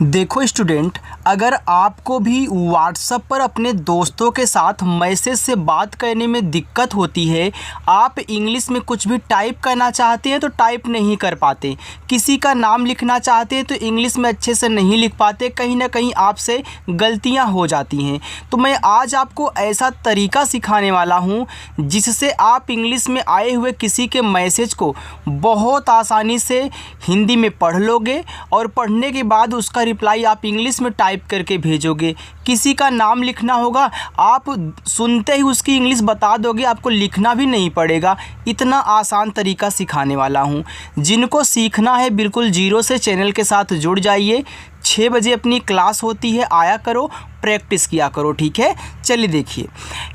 देखो स्टूडेंट, अगर आपको भी व्हाट्सएप पर अपने दोस्तों के साथ मैसेज से बात करने में दिक्कत होती है, आप इंग्लिश में कुछ भी टाइप करना चाहते हैं तो टाइप नहीं कर पाते, किसी का नाम लिखना चाहते हैं तो इंग्लिश में अच्छे से नहीं लिख पाते, कहीं ना कहीं आपसे गलतियां हो जाती हैं, तो मैं आज आपको ऐसा तरीका सिखाने वाला हूं जिससे आप इंग्लिश में आए हुए किसी के मैसेज को बहुत आसानी से हिंदी में पढ़ लोगे और पढ़ने के बाद उसका रिप्लाई आप इंग्लिश में टाइप करके भेजोगे। किसी का नाम लिखना होगा, आप सुनते ही उसकी इंग्लिश बता दोगे, आपको लिखना भी नहीं पड़ेगा। इतना आसान तरीका सिखाने वाला हूँ। जिनको सीखना है बिल्कुल जीरो से चैनल के साथ जुड़ जाइए। 6 बजे अपनी क्लास होती है, आया करो, प्रैक्टिस किया करो, ठीक है। चलिए देखिए,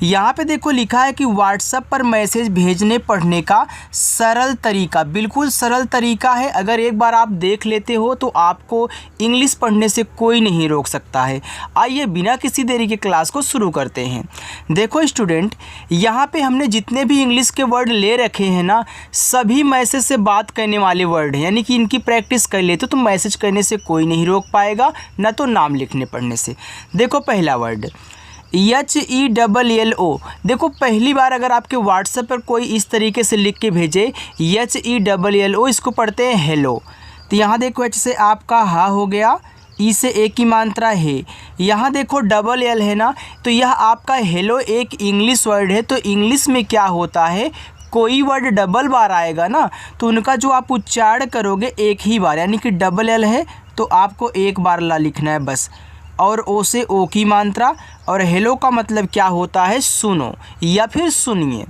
यहाँ पे देखो लिखा है कि व्हाट्सएप पर मैसेज भेजने पढ़ने का सरल तरीका, बिल्कुल सरल तरीका है। अगर एक बार आप देख लेते हो तो आपको इंग्लिश पढ़ने से कोई नहीं रोक सकता है। आइए बिना किसी देरी के क्लास को शुरू करते हैं। देखो स्टूडेंट, यहाँ पे हमने जितने भी इंग्लिश के वर्ड ले रखे हैं ना, सभी मैसेज से बात करने वाले वर्ड हैं, यानी कि इनकी प्रैक्टिस कर लेते तो मैसेज करने से कोई नहीं रोक पाएगा, न तो नाम लिखने पढ़ने से। देखो पहला वर्ड HELLO। देखो पहली बार अगर आपके व्हाट्सएप पर कोई इस तरीके से लिख के भेजे HELLO, इसको पढ़ते हैं हेलो। तो यहाँ देखो H से आपका हा हो गया, ई से एक ही मात्रा है। यहाँ देखो डबल एल है ना, तो यह आपका हेलो एक इंग्लिश वर्ड है। तो इंग्लिश में क्या होता है, कोई वर्ड डबल बार आएगा ना तो उनका जो आप उच्चारण करोगे एक ही बार, यानी कि डबल एल है तो आपको एक बार ला लिखना है बस, और ओ से ओ की मात्रा। और हेलो का मतलब क्या होता है, सुनो या फिर सुनिए।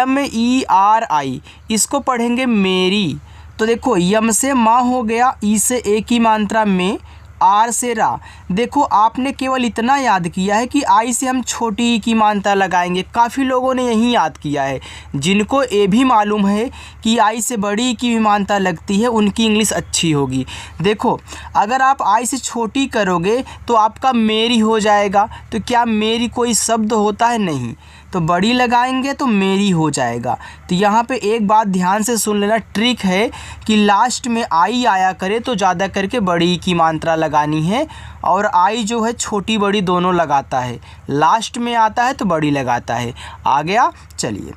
MERI, इसको पढ़ेंगे मेरी। तो देखो यम से माँ हो गया, ई से एक ही मात्रा में, आर से रा। देखो आपने केवल इतना याद किया है कि आई से हम छोटी ई की मात्रा लगाएंगे। काफ़ी लोगों ने यही याद किया है। जिनको ये भी मालूम है कि आई से बड़ी ई की भी मात्रा लगती है, उनकी इंग्लिश अच्छी होगी। देखो अगर आप आई से छोटी करोगे तो आपका मेरी हो जाएगा। तो क्या मेरी कोई शब्द होता है, नहीं, तो बड़ी लगाएंगे तो मेरी हो जाएगा। तो यहाँ पे एक बात ध्यान से सुन लेना, ट्रिक है कि लास्ट में आई आया करे तो ज़्यादा करके बड़ी की मात्रा लगानी है, और आई जो है छोटी बड़ी दोनों लगाता है, लास्ट में आता है तो बड़ी लगाता है। आ गया, चलिए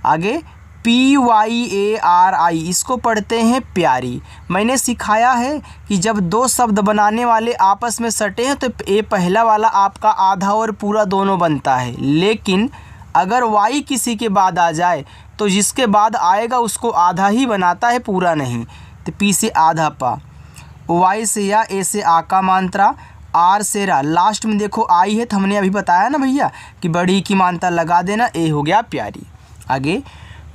आगे। PYARI, इसको पढ़ते हैं प्यारी। मैंने सिखाया है कि जब दो शब्द बनाने वाले आपस में सटे हैं तो ये पहला वाला आपका आधा और पूरा दोनों बनता है, लेकिन अगर वाई किसी के बाद आ जाए तो जिसके बाद आएगा उसको आधा ही बनाता है, पूरा नहीं। तो पी से आधा पा, वाई से या, ए से आ का मात्रा, आर से रा। लास्ट में देखो आई है तो हमने अभी बताया ना भैया कि बड़ी की मात्रा लगा देना, ए हो गया प्यारी। आगे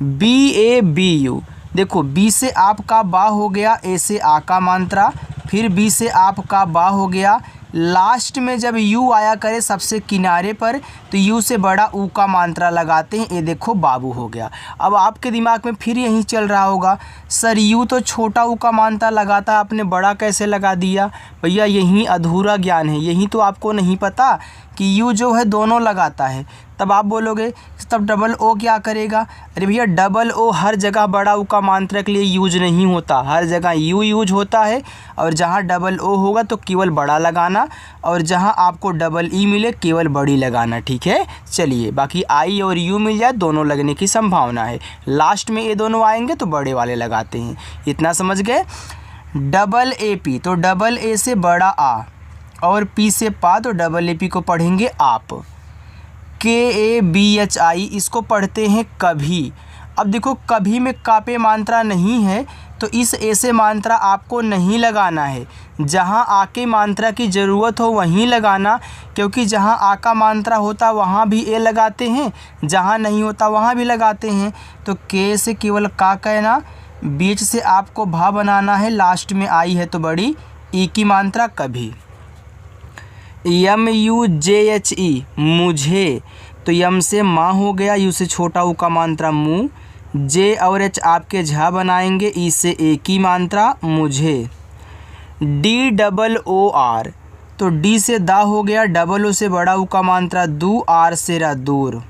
BABU, देखो बी से आपका बा हो गया, ए से आ का मात्रा, फिर बी से आपका बा हो गया। लास्ट में जब यू आया करे सबसे किनारे पर तो यू से बड़ा ऊ का मात्रा लगाते हैं, ये देखो बाबू हो गया। अब आपके दिमाग में फिर यही चल रहा होगा, सर यू तो छोटा ऊ का मात्रा लगाता है, आपने बड़ा कैसे लगा दिया। भैया यही अधूरा ज्ञान है, यही तो आपको नहीं पता कि यू जो है दोनों लगाता है। तब आप बोलोगे तब डबल ओ क्या करेगा। अरे भैया डबल ओ हर जगह बड़ा ऊ का मात्रा के लिए यूज नहीं होता, हर जगह यू यूज होता है, और जहाँ डबल ओ होगा तो केवल बड़ा लगाना, और जहाँ आपको डबल ई मिले केवल बड़ी लगाना, ठीक है। चलिए बाकी आई और यू मिल जाए दोनों लगने की संभावना है, लास्ट में ये दोनों आएंगे तो बड़े वाले लगाते हैं। इतना समझ गए। डबल AP, तो डबल ए से बड़ा आ और पी से पा, तो डबल AP को पढ़ेंगे आप। KABHI, इसको पढ़ते हैं कभी। अब देखो कभी में का पे मात्रा नहीं है तो इस ए से मात्रा आपको नहीं लगाना है, जहाँ आ के मात्रा की ज़रूरत हो वहीं लगाना, क्योंकि जहाँ आ का मात्रा होता वहाँ भी ए लगाते हैं, जहाँ नहीं होता वहाँ भी लगाते हैं। तो के से केवल का कहना, बीच से आपको भा बनाना है, लास्ट में आई है तो बड़ी, ई की मात्रा कभी। MUJHE, मुझे, तो यम से माँ हो गया, यू से छोटा ऊ का मात्रा मुँह, जे और एच आपके झा बनाएंगे, ई से एक ही मात्रा मुझे। DOOR, तो डी से दा हो गया, डबल ओ से बड़ा ऊ का मात्रा दू, आर से रा दूर।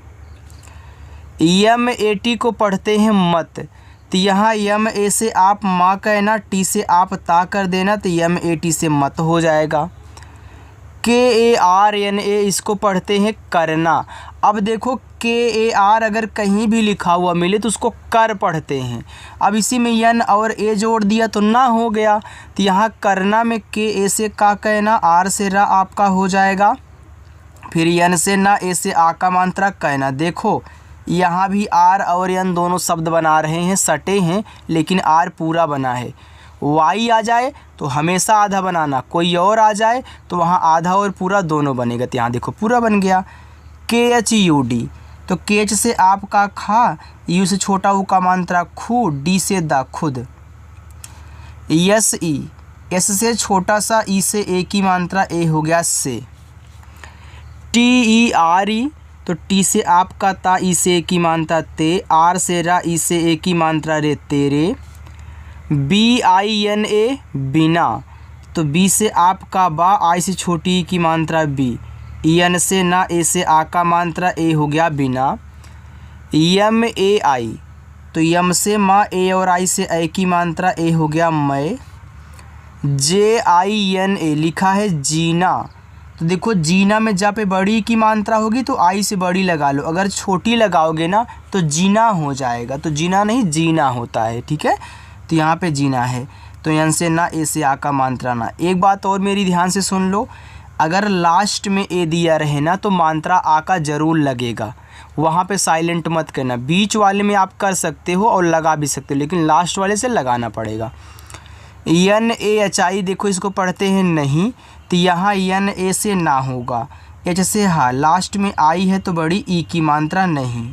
MAT को पढ़ते हैं मत। तो यहाँ यम ए से आप माँ कहना, टी से आप ता कर देना, तो यम ए टी से मत हो जाएगा। के ए आर एन ए इसको पढ़ते हैं करना। अब देखो के ए आर अगर कहीं भी लिखा हुआ मिले तो उसको कर पढ़ते हैं। अब इसी में यन और ए जोड़ दिया तो ना हो गया, तो यहाँ करना में के ए से का कहना, आर से रा आपका हो जाएगा, फिर यन से ना, ए से आ का मात्रा कहना। देखो यहाँ भी आर और यन दोनों शब्द बना रहे हैं, सटे हैं, लेकिन आर पूरा बना है। वाई आ जाए तो हमेशा आधा बनाना, कोई और आ जाए तो वहाँ आधा और पूरा दोनों बनेगा। तो यहाँ देखो पूरा बन गया। के एच यू डी, तो के एच से आपका खा, यू से छोटा ऊ का मात्रा खू, डी से दा खुद। यस ई, एस से छोटा सा, ई से ए की मात्रा ए हो गया से। टी ई आर ई, तो टी से आपका ता, ई से ए की मात्रा ते, आर से रा, ई से ए की मात्रा रे तेरे। बी आई एन ए बिना, तो बी से आपका बा, आई से छोटी ई की मात्रा बी, एन से ना, ए से आ का मात्रा ए हो गया बिना। यम ए आई, तो यम से माँ, ए और आई से ए की मात्रा ए हो गया मैं। जे आई एन ए लिखा है जीना, तो देखो जीना में जहाँ पे बड़ी की मात्रा होगी तो आई से बड़ी लगा लो, अगर छोटी लगाओगे ना तो जीना हो जाएगा, तो जीना नहीं जीना होता है, ठीक है। तो यहाँ पे जीना है, तो यन से ना, ए से आ का मात्रा ना। एक बात और मेरी ध्यान से सुन लो, अगर लास्ट में ए दिया रहे ना तो मात्रा आ का ज़रूर लगेगा, वहाँ पे साइलेंट मत करना। बीच वाले में आप कर सकते हो और लगा भी सकते हो, लेकिन लास्ट वाले से लगाना पड़ेगा। एन ए एच आई, देखो इसको पढ़ते हैं नहीं, तो यहाँ एन ए से ना होगा, एच से हाँ, लास्ट में आई है तो बड़ी ई की मात्रा नहीं।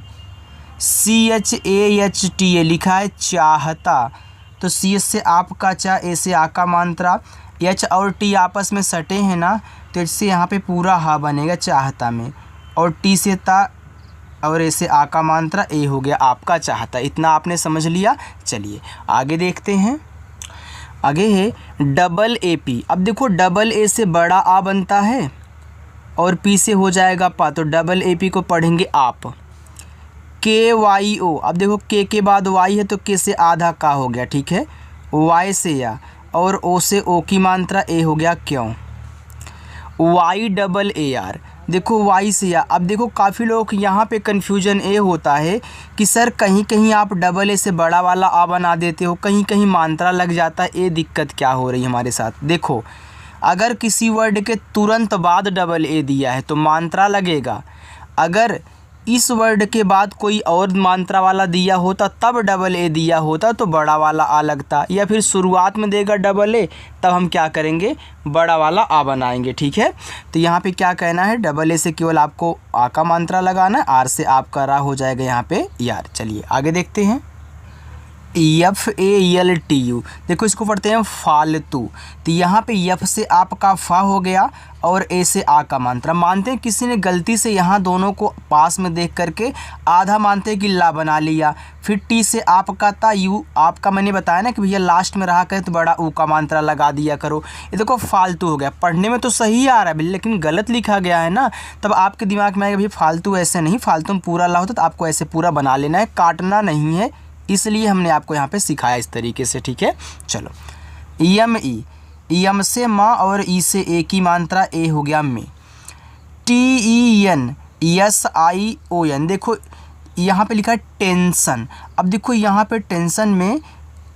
C H A H T A लिखा है चाहता, तो सी एच से आपका चा, ए से आ का मात्रा, एच और टी आपस में सटे हैं ना, तो एच से यहाँ पे पूरा हा बनेगा चाहता में, और टी से ता और ए से आ का मात्रा ए हो गया आपका चाहता। इतना आपने समझ लिया। चलिए आगे देखते हैं। आगे है डबल ए पी। अब देखो डबल ए से बड़ा आ बनता है और पी से हो जाएगा पा, तो डबल ए पी को पढ़ेंगे आप। के वाई ओ, अब देखो के बाद वाई है तो के से आधा का हो गया, ठीक है। वाई से या, और ओ से ओ की मात्रा ए हो गया क्यों। वाई डबल ए आर, देखो वाई से या। अब देखो काफ़ी लोग यहाँ पे कन्फ्यूजन ए होता है कि सर कहीं कहीं आप डबल ए से बड़ा वाला आ बना देते हो, कहीं कहीं मात्रा लग जाता है, ये दिक्कत क्या हो रही है हमारे साथ। देखो अगर किसी वर्ड के तुरंत बाद डबल ए दिया है तो मात्रा लगेगा, अगर इस वर्ड के बाद कोई और मात्रा वाला दिया होता तब डबल ए दिया होता तो बड़ा वाला आ लगता, या फिर शुरुआत में देगा डबल ए तब हम क्या करेंगे, बड़ा वाला आ बनाएंगे, ठीक है। तो यहाँ पे क्या कहना है, डबल ए से केवल आपको आ का मात्रा लगाना, आर से आपका रा हो जाएगा यहाँ पे यार। चलिए आगे देखते हैं। F A L T U, देखो इसको पढ़ते हैं फालतू, तो यहाँ पे एफ से आपका फा हो गया और ए से आ का मात्रा। मानते हैं किसी ने गलती से यहाँ दोनों को पास में देख करके आधा मानते हैं कि ला बना लिया, फिर टी से आपका था, यू आपका मैंने बताया ना कि भैया लास्ट में रहा करे तो बड़ा ऊ का मात्रा लगा दिया करो। ये देखो फालतू हो गया, पढ़ने में तो सही आ रहा है लेकिन गलत लिखा गया है ना, तब आपके दिमाग में आएगा भैया फालतू ऐसे नहीं, फालतू में पूरा ला होता तो आपको ऐसे पूरा बना लेना है, काटना नहीं है, इसलिए हमने आपको यहाँ पे सिखाया इस तरीके से, ठीक है। चलो यम ई, यम से माँ और ई से ए की मात्रा ए हो गया में। T E N S I O N, देखो यहाँ पे लिखा है टेंशन। अब देखो यहाँ पे टेंशन में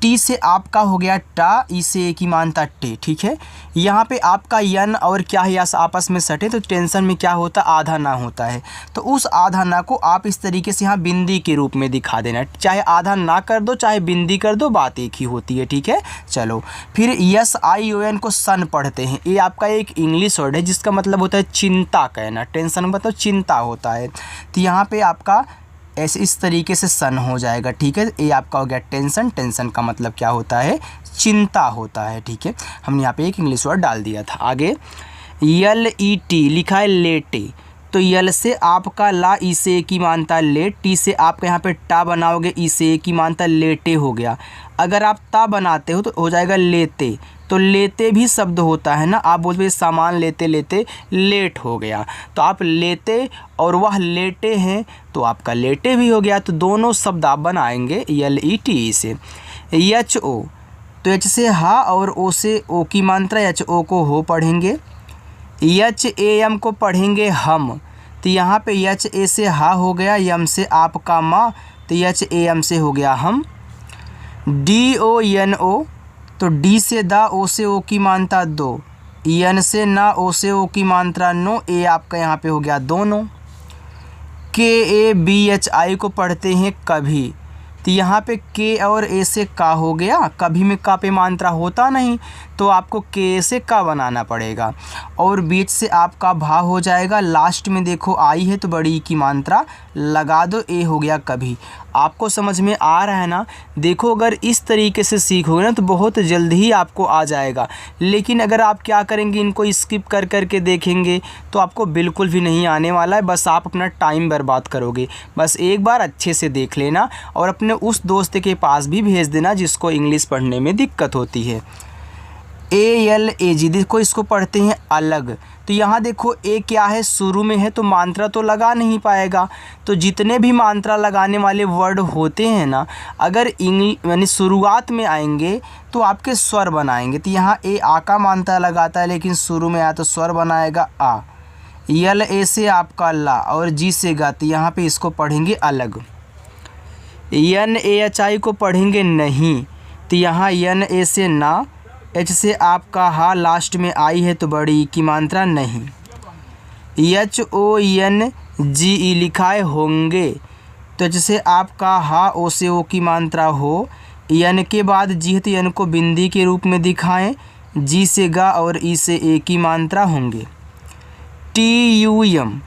टी से आपका हो गया टा, ई से ए की मात्रा टे, ठीक है। यहाँ पे आपका यन और क्या है यस आपस में सटे तो टेंशन में क्या होता, आधा ना होता है, तो उस आधा ना को आप इस तरीके से यहाँ बिंदी के रूप में दिखा देना, चाहे आधा ना कर दो चाहे बिंदी कर दो, बात एक ही होती है, ठीक है। चलो फिर यस आई ओ एन को सन पढ़ते हैं, ये आपका एक इंग्लिश वर्ड है जिसका मतलब होता है चिंता कहना, टेंशन मतलब चिंता होता है, तो यहाँ पे आपका ऐसे इस तरीके से सन हो जाएगा, ठीक है। ये आपका हो गया टेंशन, टेंशन का मतलब क्या होता है, चिंता होता है, ठीक है। हमने यहाँ पे एक इंग्लिश वर्ड डाल दिया था। आगे एल ई टी लिखा है लेटे, तो यल से आपका ला, ई से ए की मानता लेट, टी से आपका यहाँ पे टा बनाओगे, ई से ए की मानता लेटे हो गया। अगर आप ता बनाते हो तो हो जाएगा लेते, तो लेते भी शब्द होता है ना, आप बोलते सामान लेते लेते लेट हो गया, तो आप लेते और वह लेटे हैं तो आपका लेटे भी हो गया। तो दोनों शब्द आप बनाएंगे यल ई टी से। एच ओ, तो एच से हा और ओ से ओ की मात्रा, एच ओ को हो पढ़ेंगे। एच ए एम को पढ़ेंगे हम, तो यहाँ पे एच ए से हा हो गया, यम से आपका माँ, तो एच ए एम से हो गया हम। डी ओ एन ओ, तो डी से दा, ओ से ओ की मात्रा दो, एन से ना, ओ से ओ की मात्रा नो, ए आपका यहाँ पे हो गया दोनों। के ए बी एच आई को पढ़ते हैं कभी, तो यहाँ पे के और ए से का हो गया, कभी में का पे मात्रा होता नहीं तो आपको के से का बनाना पड़ेगा, और बीच से आपका भा हो जाएगा। लास्ट में देखो आई है तो बड़ी की मात्रा लगा दो, ए हो गया कभी। आपको समझ में आ रहा है ना? देखो अगर इस तरीके से सीखोगे ना तो बहुत जल्दी ही आपको आ जाएगा, लेकिन अगर आप क्या करेंगे, इनको स्किप कर कर के देखेंगे तो आपको बिल्कुल भी नहीं आने वाला है, बस आप अपना टाइम बर्बाद करोगे। बस एक बार अच्छे से देख लेना और अपने उस दोस्त के पास भी भेज देना जिसको इंग्लिश पढ़ने में दिक्कत होती है। ए एल ए जी, देखो इसको पढ़ते हैं अलग, तो यहाँ देखो ए क्या है, शुरू में है तो मात्रा तो लगा नहीं पाएगा। तो जितने भी मात्रा लगाने वाले वर्ड होते हैं ना, अगर यानी शुरुआत में आएंगे तो आपके स्वर बनाएंगे। तो यहाँ ए आ का मात्रा लगाता है लेकिन शुरू में आया तो स्वर बनाएगा आ। यल ए से आपका ला और जी से गा, तो यहाँ पे इसको पढ़ेंगे अलग। यन ए एच आई को पढ़ेंगे नहीं, तो यहाँ यन ए से ना, एच से आपका हा, लास्ट में आई है तो बड़ी की मात्रा नहीं। एच ओ एन जी ई लिखा है होंगे, तो एच से आपका हा, ओ से ओ की मात्रा हो, एन के बाद जी है तो एन को बिंदी के रूप में दिखाएं, जी से गा और ई से ए की मात्रा होंगे। टी यू यम,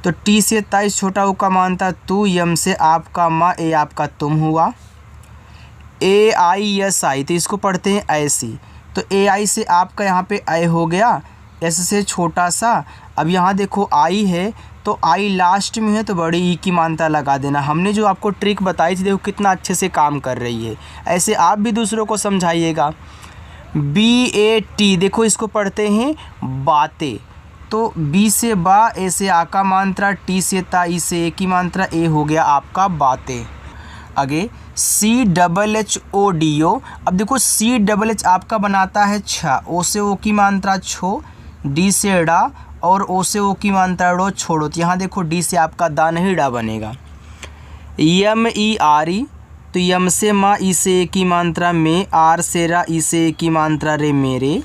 तो टी से ताइस छोटा ओ का मात्रा तू, यम से आपका माँ, ए आपका तुम हुआ। ए आई एस आई, तो इसको पढ़ते हैं ऐसी, तो ए आई से आपका यहाँ पे आई हो गया, एस से छोटा सा। अब यहाँ देखो आई है तो आई लास्ट में है तो बड़ी ई की मात्रा लगा देना। हमने जो आपको ट्रिक बताई थी देखो कितना अच्छे से काम कर रही है, ऐसे आप भी दूसरों को समझाइएगा। बी ए टी, देखो इसको पढ़ते हैं बातें, तो बी से बा, ए से आ का मात्रा, टी से ता, ई से ए की मात्रा, ए हो गया आपका बातें। आगे C double H O D O, अब देखो सी डबल एच आपका बनाता है छ, ओ से ओ की मात्रा छो, डी से डा और ओ से ओ की मात्रा डो, छोड़ो, तो यहाँ देखो डी से आपका दा नहीं डा बनेगा। यम ई आर ई, तो यम से माँ, ई से ए की मात्रा में, आर से रा, ई से ए की मात्रा रे मेरे।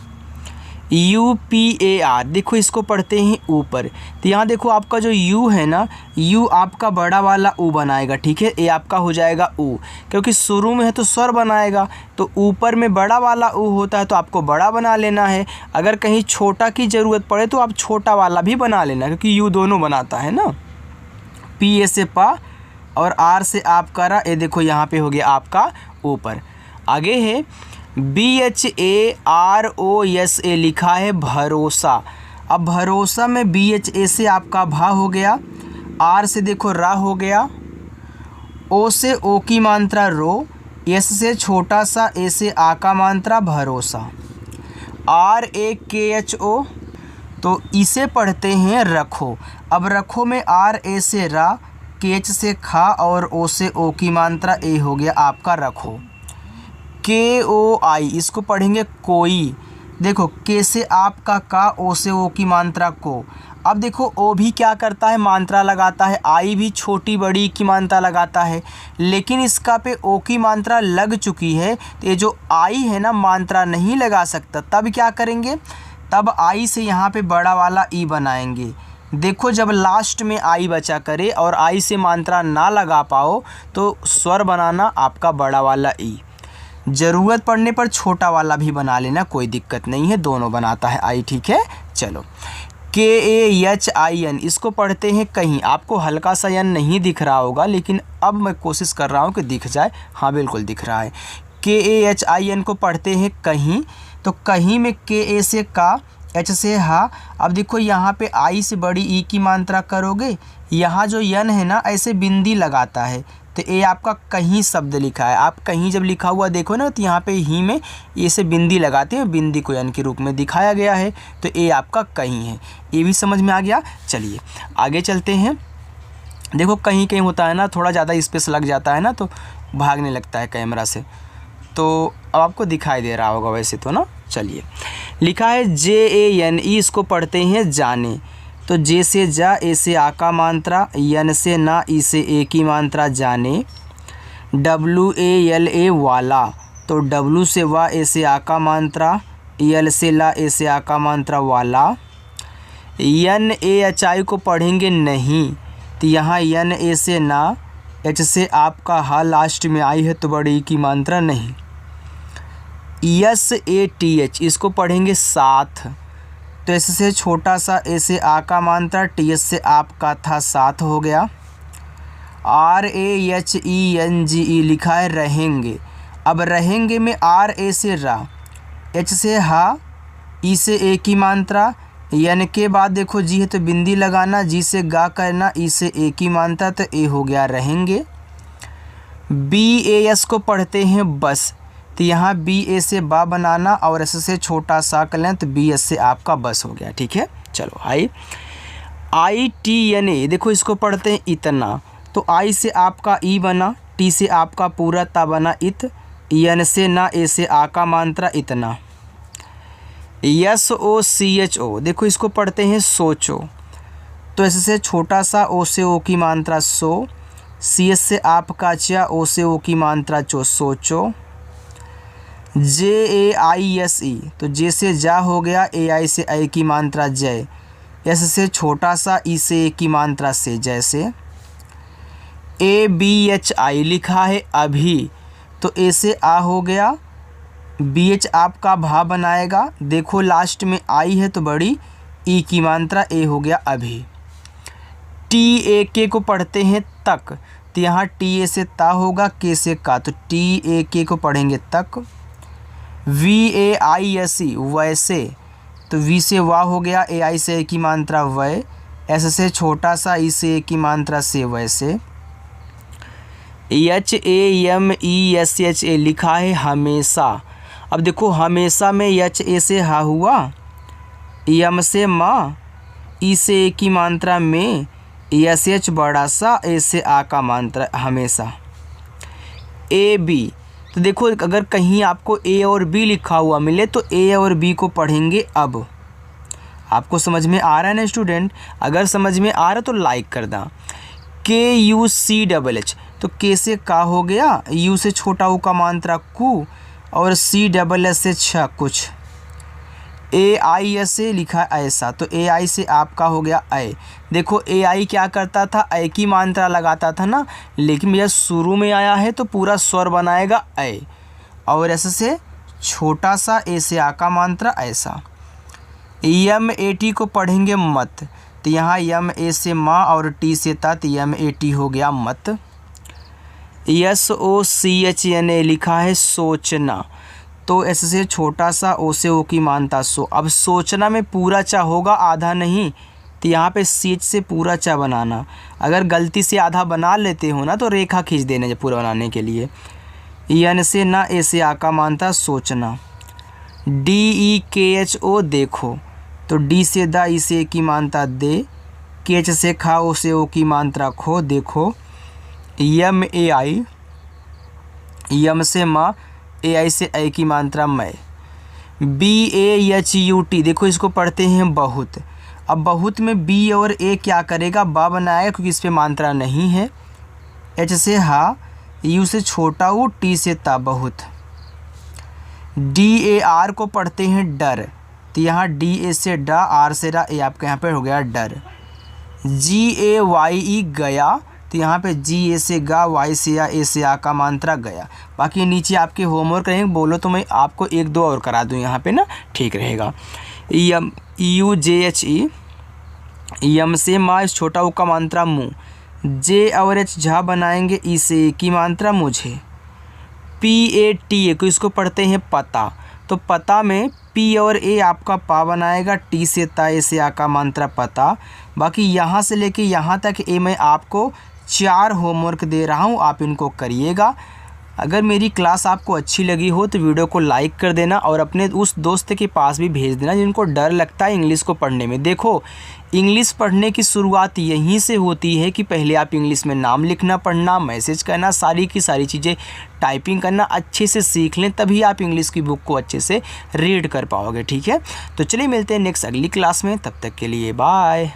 यू पी ए आर, देखो इसको पढ़ते हैं ऊपर, तो यहाँ देखो आपका जो यू है ना, यू आपका बड़ा वाला ऊ बनाएगा, ठीक है, ए आपका हो जाएगा ऊ, क्योंकि शुरू में है तो स्वर बनाएगा, तो ऊपर में बड़ा वाला ऊ होता है तो आपको बड़ा बना लेना है। अगर कहीं छोटा की ज़रूरत पड़े तो आप छोटा वाला भी बना लेना, क्योंकि यू दोनों बनाता है ना। पी ए से पा और आर से आपका रा, ए देखो यहाँ पे हो गया आपका ऊपर। आगे है B H A R O S A, लिखा है भरोसा। अब भरोसा में बी एच ए से आपका भा हो गया, आर से देखो रा हो गया, ओ से ओ की मात्रा रो, एस से छोटा सा, ए से आ का मात्रा भरोसा। आर ए के एच ओ, तो इसे पढ़ते हैं रखो। अब रखो में आर ए से रा, के एच से खा और ओ से ओ की मात्रा ए हो गया आपका रखो। के ओ आई, इसको पढ़ेंगे कोई, देखो के से आपका का, ओ से ओ की मात्रा को। अब देखो ओ भी क्या करता है, मात्रा लगाता है, आई भी छोटी बड़ी की मात्रा लगाता है, लेकिन इसका पे ओ की मात्रा लग चुकी है, तो ये जो आई है ना मात्रा नहीं लगा सकता। तब क्या करेंगे, तब आई से यहाँ पे बड़ा वाला ई बनाएंगे। देखो जब लास्ट में आई बचा करे और आई से मात्रा ना लगा पाओ तो स्वर बनाना आपका बड़ा वाला ई, ज़रूरत पड़ने पर छोटा वाला भी बना लेना, कोई दिक्कत नहीं है, दोनों बनाता है आई, ठीक है। चलो के ए एच आई एन, इसको पढ़ते हैं कहीं, आपको हल्का सा एन नहीं दिख रहा होगा लेकिन अब मैं कोशिश कर रहा हूँ कि दिख जाए। हाँ बिल्कुल दिख रहा है। के ए एच आई एन को पढ़ते हैं कहीं, तो कहीं में के ए से का एच से हा। अब देखो यहाँ पे आई से बड़ी ई की मात्रा करोगे, यहाँ जो यन है ना ऐसे बिंदी लगाता है, तो ये आपका कहीं शब्द लिखा है। आप कहीं जब लिखा हुआ देखो ना तो यहाँ पे ही में ये से बिंदी लगाते हैं, बिंदी को यन के रूप में दिखाया गया है, तो ये आपका कहीं है। ये भी समझ में आ गया। चलिए आगे चलते हैं। देखो कहीं कहीं होता है ना, थोड़ा ज़्यादा स्पेस लग जाता है ना तो भागने लगता है कैमरा से, तो अब आपको दिखाई दे रहा होगा वैसे तो ना। चलिए लिखा है JANE, इसको पढ़ते हैं जाने। तो जे से जा, ए से आ का मात्रा, यन से ना, ई से ए की मात्रा जाने। WALA वाला, तो W से वा, ए से आ का मात्रा, यल से ला, ए से आ का मात्रा वाला। NAHI को पढ़ेंगे नहीं, तो यहाँ NA से ना, H से आपका हा, लास्ट में आई है तो बड़ी की मात्रा नहीं। SATH, इसको पढ़ेंगे साथ, तो एस से छोटा सा, ए से आ का मात्रा, TH से आपका था साथ हो गया। RAHENGE लिखा है रहेंगे। अब रहेंगे में RA से रा, H से हा, ई से ए की मात्रा, यन के बाद देखो जी है तो बिंदी लगाना, जी से गा करना, ई से ए की मात्रा, तो ए हो गया रहेंगे। BAS को पढ़ते हैं बस, तो यहाँ BA से बा बनाना और एस से छोटा सा कर लें तो BS से आपका बस हो गया। ठीक है, चलो ITNA, देखो इसको पढ़ते हैं इतना, तो I से आपका ई बना, T से आपका पूरा ता बना इत, यन से ना, ए से आ का मात्रा इतना। SOCHO, देखो इसको पढ़ते हैं सोचो, तो एस से छोटा सा, ओ से ओ की मात्रा सो, CS से आपका चा, ओ से ओ की मात्रा चो, सोचो। JAISE, तो जे से जा हो गया, AI से आई की मात्रा जय, एस से छोटा सा, ई से ए की मात्रा से जैसे। ABHI लिखा है अभी, तो ए से आ हो गया, BH आपका भा बनाएगा, देखो लास्ट में आई है तो बड़ी ई की मात्रा, ए हो गया अभी। TAK को पढ़ते हैं तक, तो यहाँ TA से ता होगा, के से का, तो TAK को पढ़ेंगे तक। VAISE वैसे, तो V से वा हो गया, AI से ए की मात्रा वै, S से छोटा सा, ई से ए की मात्रा से वैसे। HAMESHA लिखा है हमेशा। अब देखो हमेशा में HA से हा हुआ, यम से माँ, ई से ए की मात्रा में, SH बड़ा सा, ए से आ का मात्रा हमेशा। AB, तो देखो अगर कहीं आपको A और B लिखा हुआ मिले तो A और B को पढ़ेंगे अब। आपको समझ में आ रहा है ना स्टूडेंट? अगर समझ में आ रहा तो लाइक कर दा। KUCHH, तो K से का हो गया, U से छोटा U का मात्रा कु, और CSS से छ कुछ। AISA लिखा ऐसा, तो AI से आपका हो गया ऐ। देखो AI क्या करता था, ऐ की मात्रा लगाता था ना, लेकिन भैया शुरू में आया है तो पूरा स्वर बनाएगा ऐ, और ऐसे से छोटा सा, ए से आ का मात्रा ऐसा। MAT को पढ़ेंगे मत, तो यहाँ MA से माँ और T से ता, तो MAT हो गया मत। SOCHNA लिखा है सोचना, तो एस से छोटा सा, ओ से ओ की मात्रा सो। अब सोचना में पूरा चा होगा, आधा नहीं, तो यहाँ पे CH से पूरा चा बनाना। अगर गलती से आधा बना लेते हो ना तो रेखा खींच देना जब पूरा बनाने के लिए। यन से ना, ए से आ का मात्रा सोचना। DEKHO देखो, तो D से दा, ई से ए की मात्रा दे, KH से खा, ओ से ओ की मात्रा खो, देखो। MAI, यम से माँ, AI से ऐ की मात्रा मैं। BAHUT, देखो इसको पढ़ते हैं बहुत। अब बहुत में B और A क्या करेगा, बा बनाएगा क्योंकि इस पे मात्रा नहीं है। H से हा, U से छोटा U, T से ता बहुत। DAR को पढ़ते हैं डर, तो यहाँ DA से डा, R से रा, ए आपके यहाँ पे हो गया डर। GAYE गया, तो यहाँ पे GA से गा, Y से या, ए से आ का मात्रा गया। बाकी नीचे आपके होमवर्क रहेंगे, बोलो तो मैं आपको एक दो और करा दूँ यहाँ पे ना, ठीक रहेगा। UJHE, यम से माँ, इस छोटा ऊ का मात्रा मुँह। J और H झा बनाएंगे, ई से ए की मात्रा मुझे। PATA को इसको पढ़ते हैं पता, तो पता में पी और ए आपका पा बनाएगा, टी से ता, ए से आ का मंत्र पता। बाकी यहाँ से लेके यहाँ तक ए मैं आपको 4 होमवर्क दे रहा हूँ, आप इनको करिएगा। अगर मेरी क्लास आपको अच्छी लगी हो तो वीडियो को लाइक कर देना और अपने उस दोस्त के पास भी भेज देना जिनको डर लगता है इंग्लिश को पढ़ने में। देखो, इंग्लिश पढ़ने की शुरुआत यहीं से होती है कि पहले आप इंग्लिश में नाम लिखना, पढ़ना, मैसेज करना, सारी की सारी चीज़ें टाइपिंग करना अच्छे से सीख लें, तभी आप इंग्लिश की बुक को अच्छे से रीड कर पाओगे। ठीक है, तो चलिए मिलते हैं नेक्स्ट अगली क्लास में, तब तक के लिए बाय।